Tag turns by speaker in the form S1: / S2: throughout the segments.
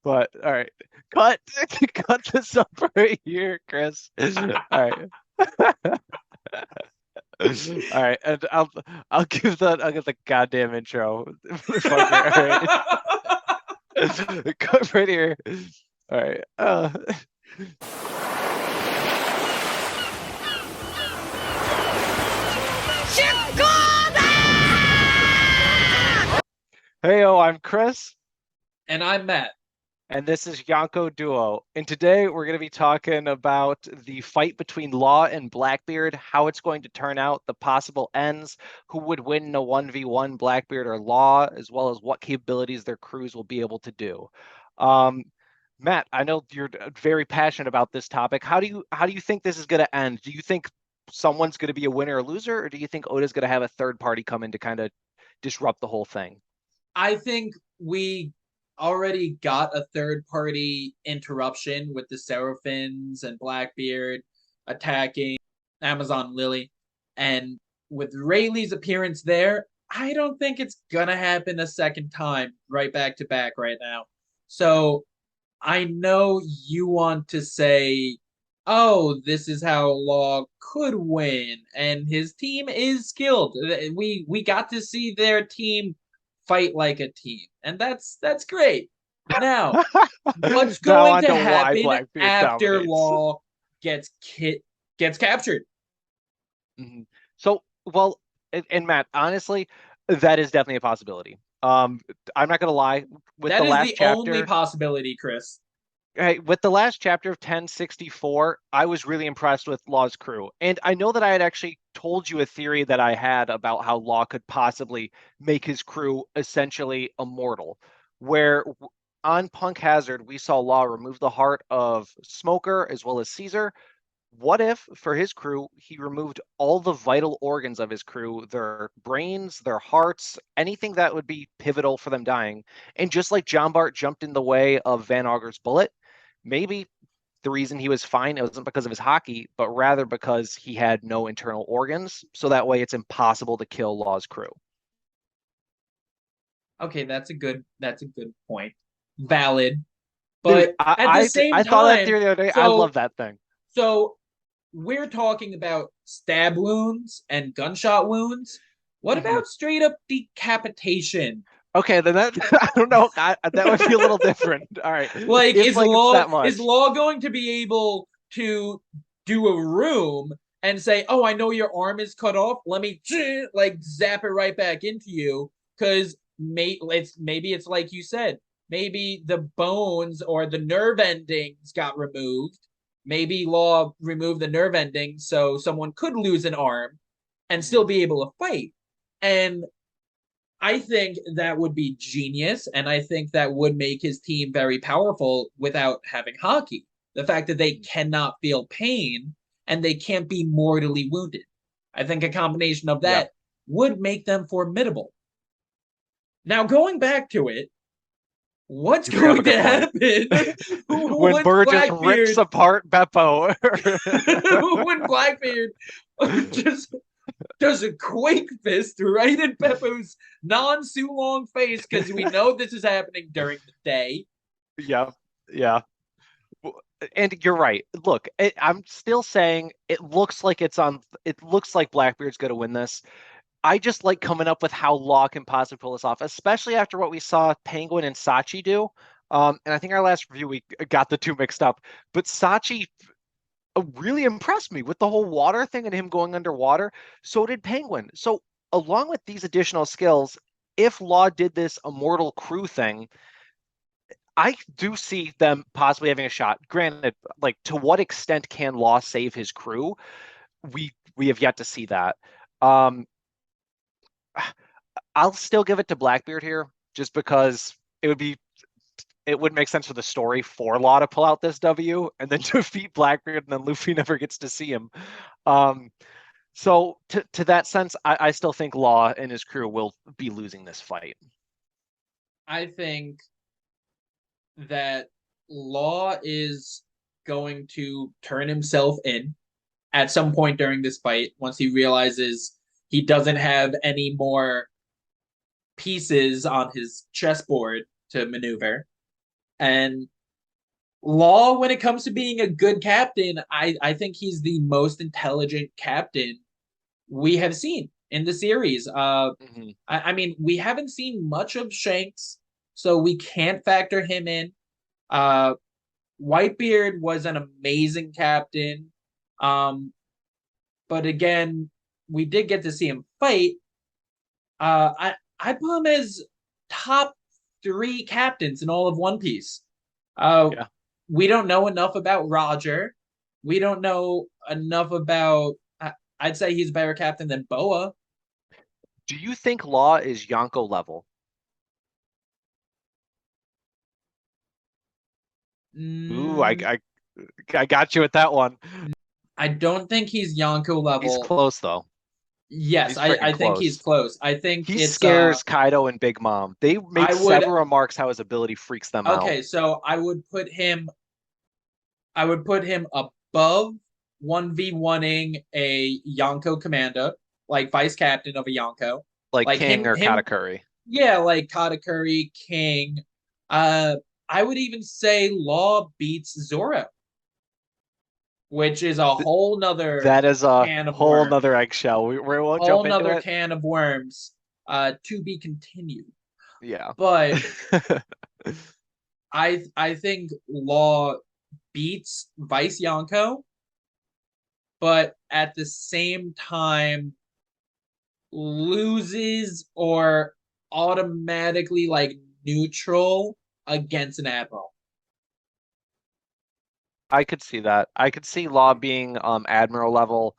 S1: But all right, cut cut this up right here, Chris. All right. All right, and I'll give the goddamn intro, motherfucker. All right, cut right here. All right. Hey, I'm Chris.
S2: And I'm Matt.
S1: And this is Yonko Duo. And today we're going to be talking about the fight between Law and Blackbeard, how it's going to turn out, the possible ends, who would win in a 1v1, Blackbeard or Law, as well as what capabilities their crews will be able to do. Um, Matt, I know you're very passionate about this topic. How do you think this is going to end? Do you think someone's going to be a winner or loser, or do you think Oda's going to have a third party come in to kind of disrupt the whole thing?
S2: I think we already got a third party interruption with the Seraphins and Blackbeard attacking Amazon Lily. And with Rayleigh's appearance there, I don't think it's gonna happen a second time right back to back right now. So I know you want to say, oh, this is how Law could win, and his team is skilled. We got to see their team fight like a team, and that's great. Now, what's
S1: Now
S2: going
S1: on
S2: to
S1: to why
S2: happen
S1: Blackbeard
S2: after
S1: dominates.
S2: Law gets captured?
S1: Mhm. So, well, and Matt, honestly, that is definitely a possibility. I'm not gonna lie, with
S2: That
S1: the
S2: is
S1: last
S2: the only
S1: chapter,
S2: possibility, Chris.
S1: hey, with the last chapter of 1064, I was really impressed with Law's crew. And I know that I had actually told you a theory that I had about how Law could possibly make his crew essentially immortal, where on Punk Hazard, we saw Law remove the heart of Smoker as well as Caesar. What if, for his crew, he removed all the vital organs of his crew, their brains, their hearts, anything that would be pivotal for them dying? And just like John Bart jumped in the way of Van Auger's bullet, maybe the reason he was fine it wasn't because of his hockey, but rather because he had no internal organs. So that way it's impossible to kill Law's crew.
S2: Okay, that's a good point. Valid.
S1: Dude,
S2: But at the same
S1: I thought that
S2: time,
S1: theory the other day. I love
S2: so
S1: that thing.
S2: so we're talking about stab wounds and gunshot wounds. What
S1: Mhm.
S2: about straight up decapitation?
S1: Okay, then that I don't know. That would be a little different. All right,
S2: Like,
S1: if like it's that
S2: is
S1: much.
S2: Law going to be able to do a room and say, "Oh, I know your arm is cut off. Let me like zap it right back into you"? Because maybe it's like you said. Maybe the bones or the nerve endings got removed. Maybe Law removed the nerve endings so someone could lose an arm and still
S1: Mhm.
S2: be able to fight. And I think that would be genius, and I think that would make his team very powerful without having hockey. The fact that they
S1: Mhm.
S2: cannot feel pain and they can't be mortally wounded. I think a combination of
S1: Yeah.
S2: that would make them formidable. Now, going back to it, what's
S1: You bring up a
S2: going
S1: good
S2: to
S1: point.
S2: happen
S1: When
S2: once
S1: Burr just rips
S2: Blackbeard
S1: apart Beppo.
S2: when Blackbeard just does a quake fist right in Beppo's non-Sulong face because we know this is happening during the day.
S1: Yeah, yeah. And you're right. Look, I'm still saying it looks like it's on. It looks like Blackbeard's going to win this. I just like coming up with how Law can possibly pull this off, especially after what we saw Penguin and Sachi do. And I think our last review we got the two mixed up, but Sachi really impressed me with the whole water thing and him going underwater. So did Penguin. So along with these additional skills, if Law did this immortal crew thing, I do see them possibly having a shot. Granted, like to what extent can Law save his crew? We have yet to see that. Um, I'll still give it to Blackbeard here, just because it would make sense for the story for Law to pull out this W and then defeat Blackbeard, and then Luffy never gets to see him. Um, so to that sense, I still think Law and his crew will be losing this fight.
S2: I think that Law is going to turn himself in at some point during this fight once he realizes he doesn't have any more pieces on his chessboard to maneuver. And Law, when it comes to being a good captain, I think he's the most intelligent captain we have seen in the series.
S1: Mhm.
S2: I mean, we haven't seen much of Shanks, so we can't factor him in. Uh, Whitebeard was an amazing captain. Um, but again, we did get to see him fight. I put him as top three captains in all of One Piece. Uh,
S1: Yeah.
S2: we don't know enough about Roger. We don't know enough about. I'd say he's a better captain than Boa.
S1: Do you think Law is Yonko level? Ooh,
S2: Mm,
S1: I got you with that one.
S2: I don't think he's Yonko
S1: He's
S2: level.
S1: close though.
S2: Yes,
S1: He's
S2: I
S1: freaking
S2: think he's
S1: close.
S2: close. I think
S1: He
S2: it's
S1: scares Kaido and Big Mom. They make
S2: I would
S1: several remarks how his ability freaks them out.
S2: okay, so I would put him above 1v1ing a Yonko commander, like vice captain of a Yonko.
S1: Like
S2: Like
S1: King
S2: him
S1: or
S2: him
S1: Katakuri.
S2: yeah, like Katakuri, King. Uh I would even say Law beats Zoro, which is a
S1: Th-
S2: whole nother
S1: That is a
S2: can of
S1: whole
S2: worms.
S1: nother eggshell. We won't
S2: Whole
S1: jump into
S2: nother
S1: it.
S2: can of worms to be continued.
S1: Yeah.
S2: But I think Law beats Vice Yonko, but at the same time loses or automatically like neutral against an admiral.
S1: I could see that. I could see Law being Admiral level.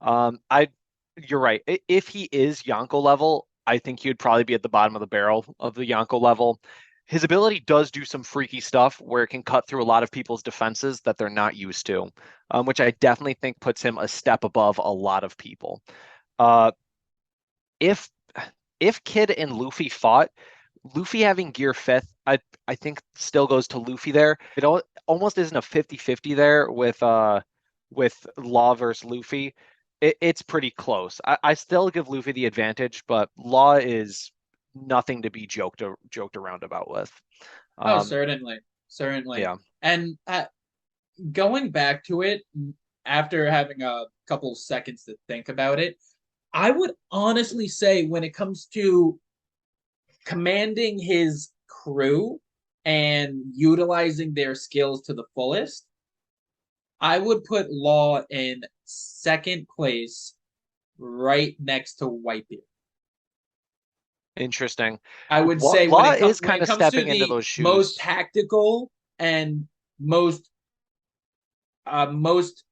S1: I You're right. If he is Yonko level, I think he would probably be at the bottom of the barrel of the Yonko level. His ability does do some freaky stuff where it can cut through a lot of people's defenses that they're not used to, which I definitely think puts him a step above a lot of people. Uh, if if Kid and Luffy fought, Luffy having gear fifth, I think still goes to Luffy there. It almost isn't a 50-50 there with Law versus Luffy. It's pretty close. I still give Luffy the advantage, but Law is nothing to be joked around about with.
S2: Oh,
S1: Um,
S2: certainly, certainly.
S1: yeah,
S2: And going back to it after having a couple seconds to think about it, I would honestly say when it comes to commanding his crew and utilizing their skills to the fullest, I would put Law in second place right next to Whitebeard.
S1: interesting.
S2: I would say
S1: Law is
S2: when
S1: kind
S2: it
S1: of
S2: comes to
S1: stepping into
S2: the
S1: those
S2: most
S1: shoes.
S2: tactical and most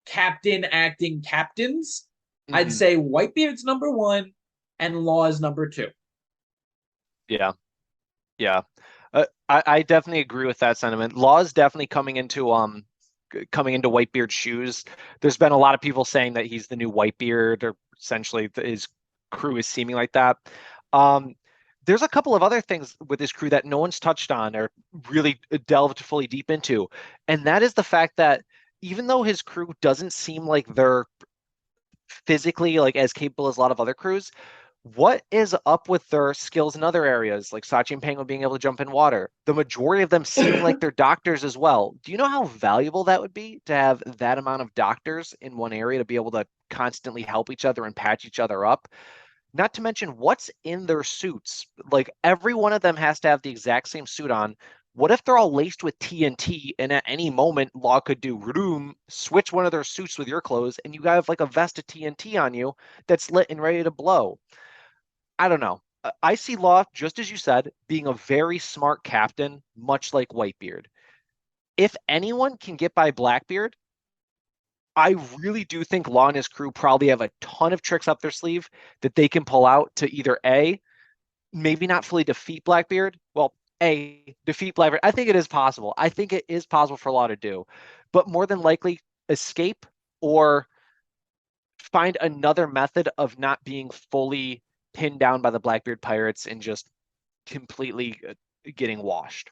S2: captain acting captains, I'd
S1: Hmm.
S2: say Whitebeard's number one and Law is number two.
S1: Yeah, yeah. I definitely agree with that sentiment. Law is definitely coming into Whitebeard's shoes. There's been a lot of people saying that he's the new Whitebeard, or essentially his crew is seeming like that. Um, there's a couple of other things with his crew that no one's touched on or really delved fully deep into, and that is the fact that even though his crew doesn't seem like they're physically like as capable as a lot of other crews, what is up with their skills in other areas, like Sachi and Pango being able to jump in water? The majority of them seeming like they're doctors as well. Do you know how valuable that would be to have that amount of doctors in one area to be able to constantly help each other and patch each other up? Not to mention what's in their suits. Like every one of them has to have the exact same suit on. What if they're all laced with TNT and at any moment Law could do room, switch one of their suits with your clothes, and you have like a vest of TNT on you that's lit and ready to blow? I don't know. I see Law, just as you said, being a very smart captain, much like Whitebeard. If anyone can get by Blackbeard, I really do think Law and his crew probably have a ton of tricks up their sleeve that they can pull out to either A, maybe not fully defeat Blackbeard. Well, A, defeat Blackbeard. I think it is possible. I think it is possible for Law to do, but more than likely escape or find another method of not being fully pinned down by the Blackbeard pirates and just completely getting washed.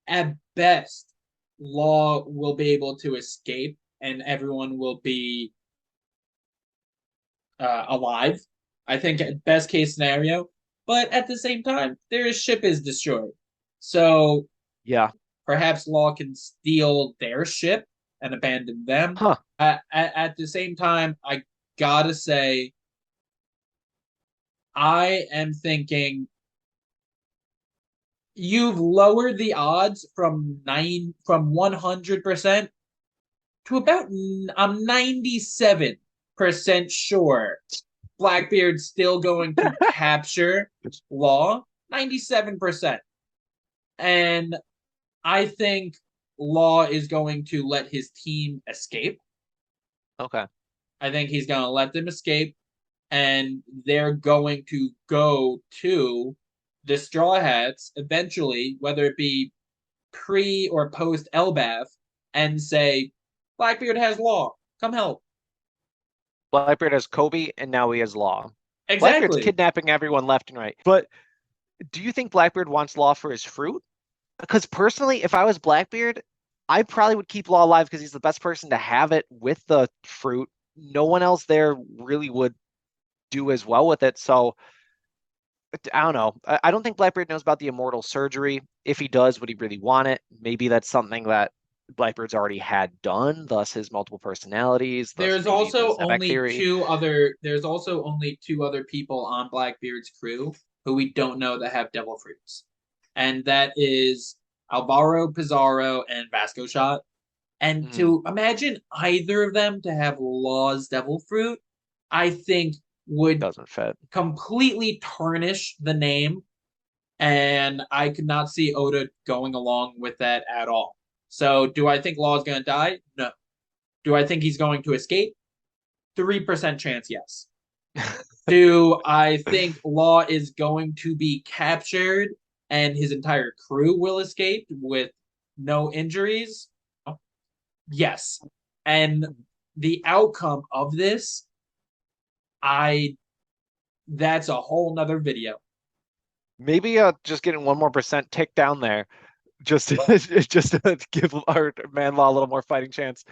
S2: At best, Law will be able to escape and everyone will be alive. I think at best case scenario, but at the same time, their ship is destroyed. So
S1: Yeah.
S2: perhaps Law can steal their ship and abandon them.
S1: Huh.
S2: At the same time, I gotta say, I am thinking you've lowered the odds from 100% to about I'm 97% sure Blackbeard's still going to capture Law. 97%. And I think Law is going to let his team escape.
S1: Okay.
S2: I think he's going to let them escape, and they're going to go to the Straw Hats eventually, whether it be pre or post Elbath, and say, Blackbeard has Law. Come help.
S1: Blackbeard has Kobe, and now he has Law. Blackbeard's
S2: Exactly.
S1: kidnapping everyone left and right. But do you think Blackbeard wants Law for his fruit? Because personally, if I was Blackbeard, I probably would keep Law alive because he's the best person to have it with the fruit. No one else there really would do as well with it. So I don't know. I don't think Blackbeard knows about the immortal surgery. If he does, would he really want it? Maybe that's something that Blackbeard's already had done, thus his multiple personalities, thus maybe the Zebek theory.
S2: There's also only two other people on Blackbeard's crew who we don't know that have devil fruits. And that is Alvaro Pizarro and Vasco Shot. And
S1: Mm,
S2: to imagine either of them to have Law's devil fruit, I think would
S1: doesn't fit.
S2: completely tarnish the name, and I could not see Oda going along with that at all. So, do I think Law is going to die? No. Do I think he's going to escape? 3% chance, yes. Do I think Law is going to be captured and his entire crew will escape with no injuries? Yes. And the outcome of this, I that's a whole nother video.
S1: Maybe just getting 1 more% tick down there, just to, just to give our man Law a little more fighting chance.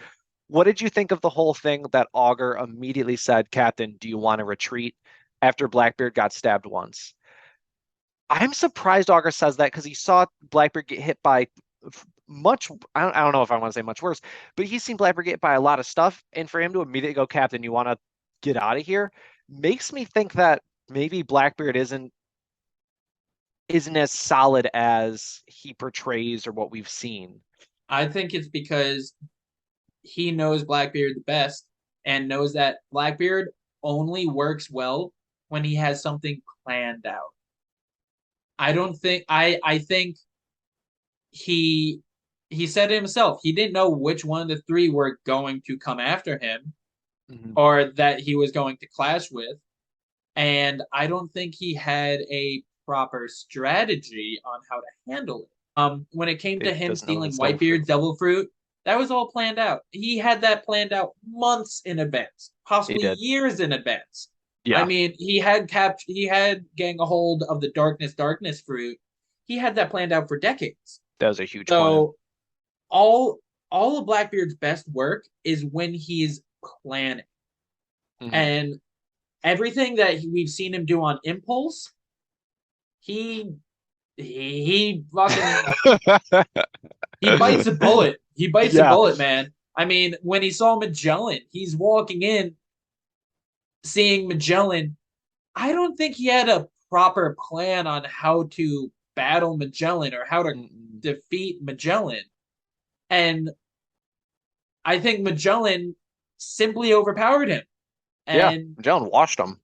S1: What did you think of the whole thing that Augur immediately said, Captain, do you want to retreat after Blackbeard got stabbed once? I'm surprised Augur says that because he saw Blackbeard get hit by much, I don't know if I want to say much worse, but he's seen Blackbeard get hit by a lot of stuff. And for him to immediately go, Captain, you want to get out of here, makes me think that maybe Blackbeard isn't as solid as he portrays or what we've seen.
S2: I think it's because he knows Blackbeard the best and knows that Blackbeard only works well when he has something planned out. I think he he said it himself. He didn't know which one of the three were going to come after him
S1: Mhm.
S2: or that he was going to clash with. And I don't think he had a proper strategy on how to handle it. When it came to
S1: It
S2: him
S1: doesn't know
S2: stealing
S1: his devil fruit.
S2: Whitebeard's devil fruit, that was all planned out. He had that planned out months in advance,
S1: He
S2: possibly
S1: did.
S2: years in advance. I
S1: Yeah,
S2: mean, he had getting a hold of the darkness fruit. He had that planned out for decades.
S1: that was a huge plan.
S2: So all all of Blackbeard's best work is when he's planning.
S1: Hmm.
S2: And everything that we've seen him do on impulse, he he fucking he bites a bullet. He bites a
S1: Yeah,
S2: bullet, man. I mean, when he saw Magellan, he's walking in, seeing Magellan. I don't think he had a proper plan on how to battle Magellan or how to
S1: mm-mm.
S2: defeat Magellan. And I think Magellan simply overpowered him.
S1: Yeah.
S2: And
S1: Magellan washed him,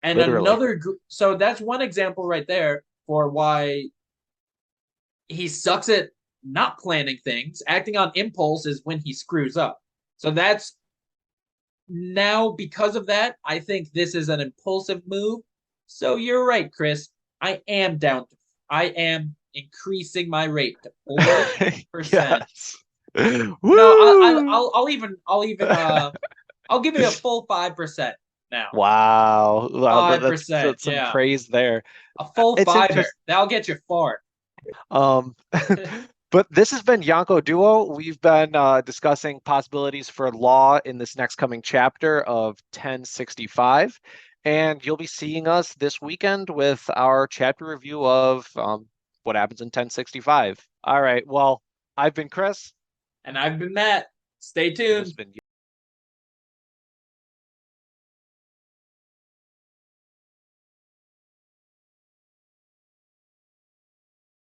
S2: and
S1: literally.
S2: another so that's one example right there for why he sucks at not planning things. Acting on impulse is when he screws up. So that's now because of that, I think this is an impulsive move. So you're right, Chris. I am down to I am increasing my rate to 4%.
S1: Yes.
S2: No,
S1: Woo!
S2: I'll give it a full 5% now.
S1: Wow. Wow,
S2: 5%,
S1: that's some
S2: yeah.
S1: praise there.
S2: A full
S1: It's
S2: fiver.
S1: interesting.
S2: That'll get you far.
S1: Um, but this has been Yonko Duo. We've been discussing possibilities for law in this next coming chapter of 1065. And you'll be seeing us this weekend with our chapter review of what happens in 1065. All right. Well, I've been Chris.
S2: And I've been Matt. Stay
S1: And this has
S2: tuned.
S1: been